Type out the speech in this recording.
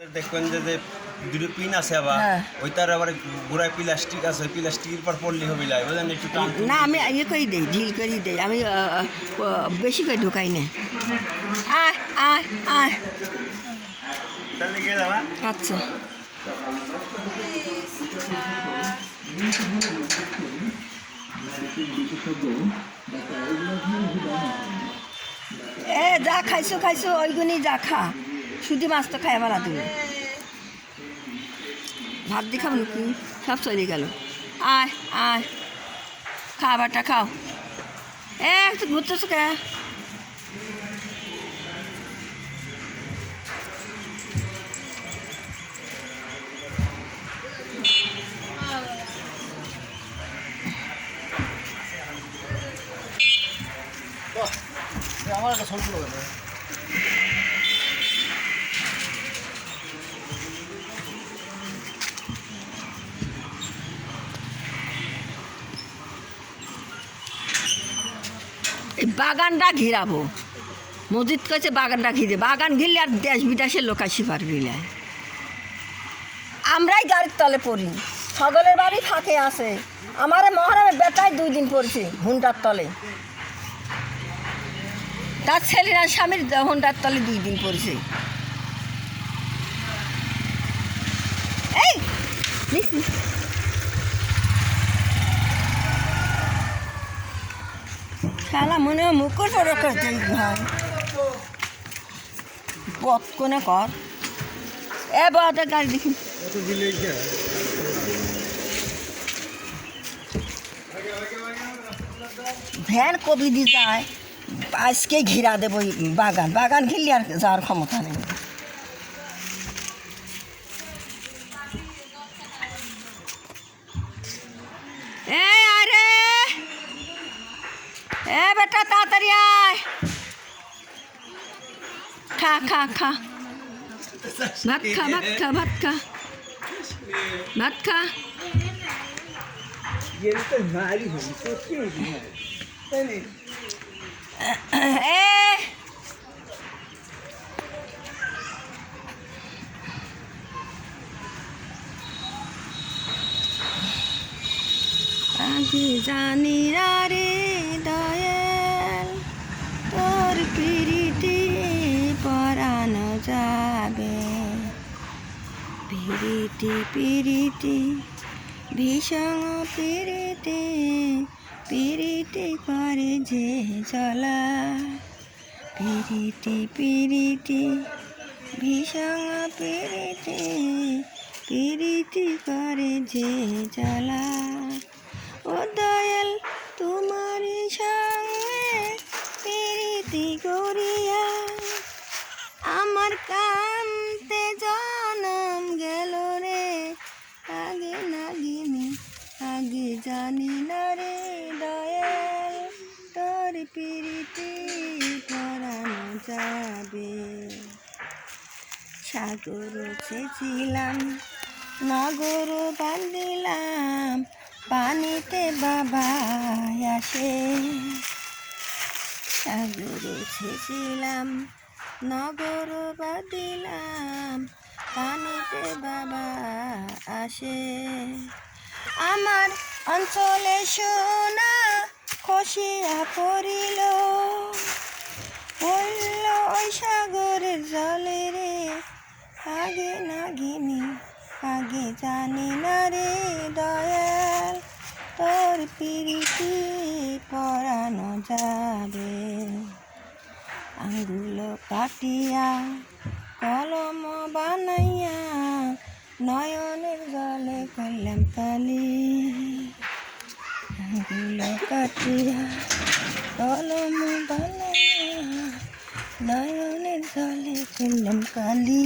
দেখবেন যে যে দুটো পিন আছে আবার হ্যাঁ। ওইটার আবার গোড়ায় প্লাস্টিক আছে, প্লাস্টিকের পর পড়লে হবে লাই বুঝলেন একটু টান না আমি ইয়ে করে দিই, ঢিল করে দিই, আমি বেশি করে ঢুকাই না। আয় আয় আয়, তাহলে গিয়ে যাবা। আচ্ছা এ যা খাইছো খাইছো ওইগুনি যা খা, শুধু মাছ তো খাই বেলা তুমি ভাত দিয়ে খাবো নাকি, সব চলে গেল। আয় আয়, খাবারটা খাও। একটু ঘুরতেছো কে? আমার একটা ছবি তুলে দেবে। এই বাগানটা ঘিরাবো, মসজিদ কইছে বাগানটা ঘিরে, বাগান ঘিরলে আর দেশ বিদেশের লোক আসি পারবি না। আমরাই গাড়ির তলে পড়ি, সকলের বাড়ি ফাঁকে আছে, আমার মহারামের বেটায় 2 দিন পড়ছে হুন্ডার তলে, তার ছেলেরা স্বামীর হুন্ডার তলে 2 দিন পড়ছে। এই শালা মনে হয় মুখর পরে করছে ভাই, পথ কোনে কর। এ বাদে গাড়ি দেখি ভ্যান কবি দিয়ে যায়, আজকে ঘিরা দেবো বাগান, বাগান ঘিরলে আর যাওয়ার ক্ষমতা নেই। এই আরে এ বেটা তাড়াতাড়ি আয়, খা খা খা, ভাত খা ভাত খা ভাত খা ভাত খা। এ আগে জানি না রে দয়াল, তোর পিরিতি পরানো যাবে, পিরিতি পিরিতি ভীষণ পিরিতি, পিরিতি করে যে চলা, পিরিতি পিরিতি ভীষণ পিরিতি, পিরিতি করে যে চলা। ও দয়াল তোমার সঙ্গে পিরিতি করিয়া আমার কান্তে জনম গেল রে, আগে নাগিনি আগে জানি না রে দয়াল, তোর পিরিতি পরানো যাবে। সাগর ছেছিলাম নগর বান্ধিলাম, পানিতে বাবা আসে, সাগর ছেছিলাম নগর বাঁধিলাম, পানিতে বাবা আসে। আমার অঞ্চলে সোনা খসিয়া পড়িল, পড়ল ওই সাগরের জলে রে, আগে নাগিনি আগে জানি না রে দয়াল, তোর পিরিতি পরানো যাবে। আঙ্গুল কাটিয়া কলম বানাইয়া, নয়নের জলে করলাম কালি, আঙ্গুল কাটিয়া কলম বানাইয়া, নয়নের জলে করলাম কালি।